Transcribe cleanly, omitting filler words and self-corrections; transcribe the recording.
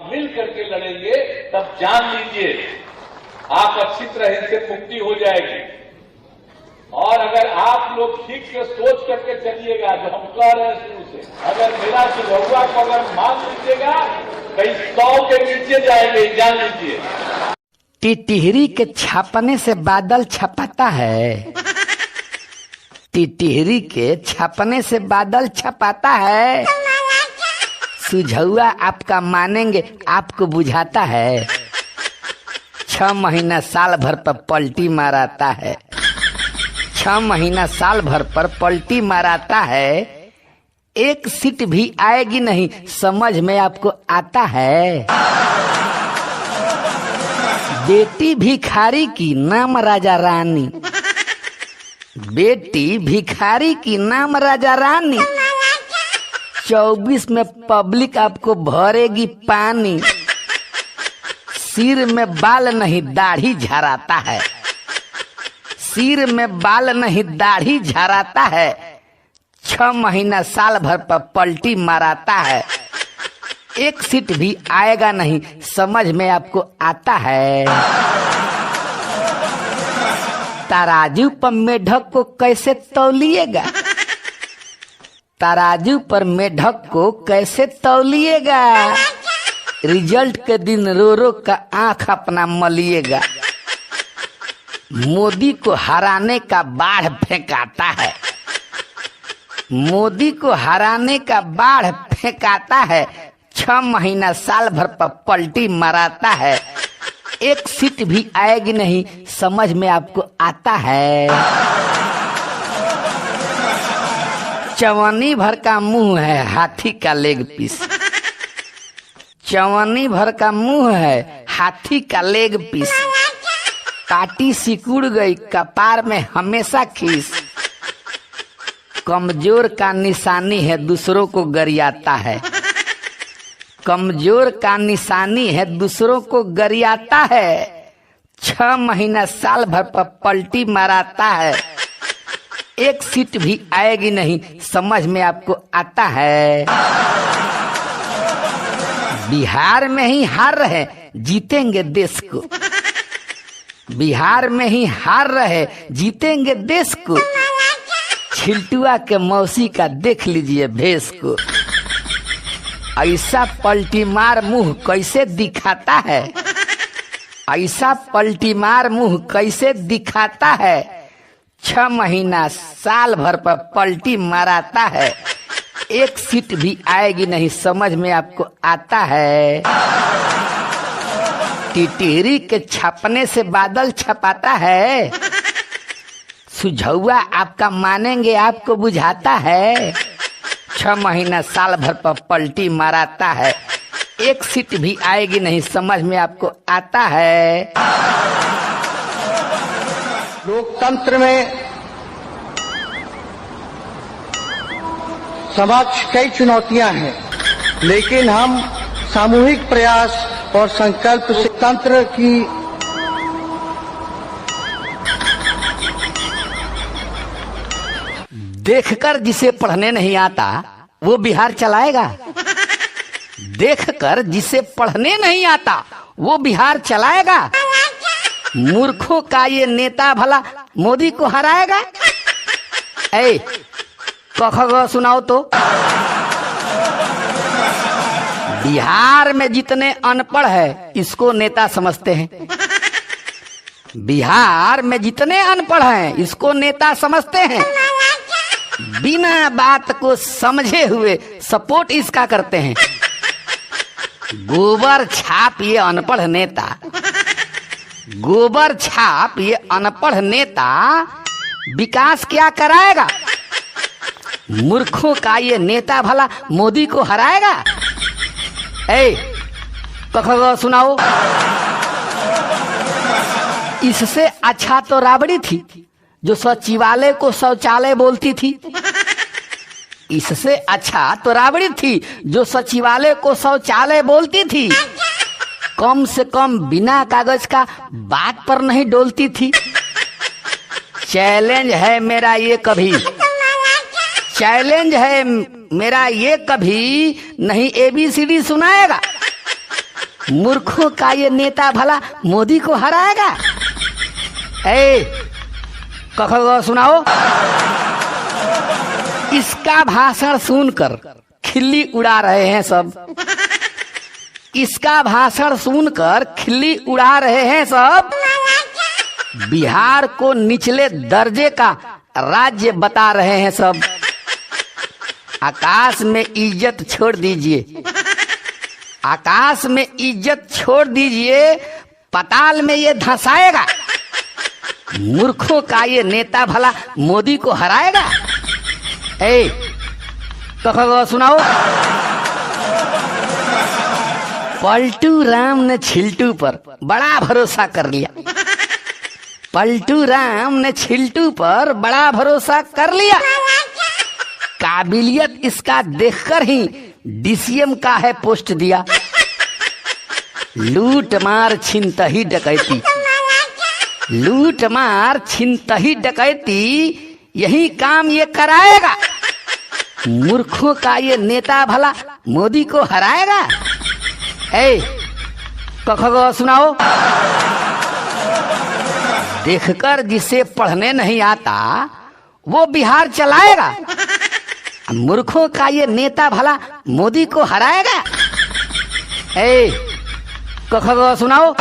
मिल करके लड़ेंगे तब जान लीजिए आप अच्छी तरह से मुक्ति हो जाएगी। और अगर आप लोग ठीक से सोच करके चलिएगा, जो हम कह रहे हैं शुरू से, अगर मेरा सुझाव को अगर मान लीजिएगा कहीं 100 के नीचे जाएंगे, जान लीजिए। टिटहरी के छापने से बादल छपाता है। टिटहरी के छापने से बादल छपाता है। सुझौआ आपका मानेंगे आपको बुझाता है। 6 महीना साल भर पर पलटी माराता है। 6 महीना साल भर पर पलटी माराता है। एक सीट भी आएगी नहीं समझ में आपको आता है। बेटी भिखारी की नाम राजा रानी। बेटी भिखारी की नाम राजा रानी। 24 में पब्लिक आपको भरेगी पानी। सिर में बाल नहीं दाढ़ी झराता है। सिर में बाल नहीं दाढ़ी झराता है। 6 महीना साल भर पर पलटी माराता है। एक सीट भी आएगा नहीं समझ में आपको आता है। तराजू पर मेढक को कैसे तौलिएगा। तराजू पर मेढक को कैसे तौलिएगा। रिजल्ट के दिन रो रो का आंख अपना मलिएगा। मोदी को हराने का बाढ़ फेंकाता है। मोदी को हराने का बाढ़ फेंकाता है। 6 महीना साल भर पर पलटी मराता है। एक सीट भी आएगी नहीं समझ में आपको आता है। चवन्नी भर का मुंह है हाथी का लेग पीस। चवन्नी भर का मुंह है हाथी का लेग पीस। काटी सिकुड़ गई कपार में हमेशा खीस। कमजोर का निशानी है दूसरों को गरियाता है। कमजोर का निशानी है दूसरों को गरियाता है। 6 महीना साल भर पर पलटी माराता है। एक सीट भी आएगी नहीं समझ में आपको आता है। बिहार में ही हार रहे जीतेंगे देश को। बिहार में ही हार रहे जीतेंगे देश को। छिलटुआ के मौसी का देख लीजिए भेष को। ऐसा पलटी मार मुंह कैसे दिखाता है। ऐसा पलटी मार मुंह कैसे दिखाता है। 6 महीना साल भर पर पलटी माराता है। एक सीट भी आएगी नहीं समझ में आपको आता है। टिटहरी के छापने से बादल छपाता है। सुझौआ आपका मानेंगे आपको बुझाता है। 6 महीना साल भर पर पलटी माराता है। एक सीट भी आएगी नहीं समझ में आपको आता है। लोकतंत्र में समक्ष कई चुनौतियां हैं, लेकिन हम सामूहिक प्रयास और संकल्प से तंत्र की देखकर जिसे पढ़ने नहीं आता वो बिहार चलाएगा। देखकर जिसे पढ़ने नहीं आता वो बिहार चलाएगा। मूर्खों का ये नेता भला मोदी को हराएगा। ऐ क ख ग सुनाओ तो। बिहार में जितने अनपढ़ है इसको नेता समझते हैं। बिहार में जितने अनपढ़ हैं इसको नेता समझते हैं। बिना बात को समझे हुए सपोर्ट इसका करते हैं। गोबर छाप ये अनपढ़ नेता। गोबर छाप ये अनपढ़ नेता विकास क्या कराएगा। मूर्खों का ये नेता भला मोदी को हराएगा। ए क ख ग सुनाओ। इससे अच्छा तो राबड़ी थी जो सचिवालय को शौचालय बोलती थी। इससे अच्छा तो राबड़ी थी जो सचिवालय को शौचालय बोलती थी। कम से कम बिना कागज का बात पर नहीं डोलती थी। चैलेंज है मेरा ये कभी, चैलेंज है मेरा ये कभी नहीं ABCD सुनाएगा। मूर्खों का ये नेता भला मोदी को हराएगा। ए कखो सुनाओ। इसका भाषण सुनकर खिल्ली उड़ा रहे हैं सब। इसका भाषण सुनकर खिल्ली उड़ा रहे हैं सब। बिहार को निचले दर्जे का राज्य बता रहे हैं सब। आकाश में इज्जत छोड़ दीजिए, आकाश में इज्जत छोड़ दीजिए, पाताल में ये धंसाएगा। मूर्खों का ये नेता भला मोदी को हराएगा। ए तो सुनाओ। पलटू राम ने छिल्टू पर बड़ा भरोसा कर लिया। पलटू राम ने छिल्टू पर बड़ा भरोसा कर लिया। काबिलियत इसका देखकर ही डीसीएम का है पोस्ट दिया। लूट मार छिनतही डकैती, लूट मार छिनतही डकैती यही काम ये कराएगा। मूर्खों का ये नेता भला मोदी को हराएगा। ए कखगो सुनाओ। देखकर जिसे पढ़ने नहीं आता वो बिहार चलाएगा। मूर्खों का ये नेता भला मोदी को हराएगा। ए कखगो सुनाओ।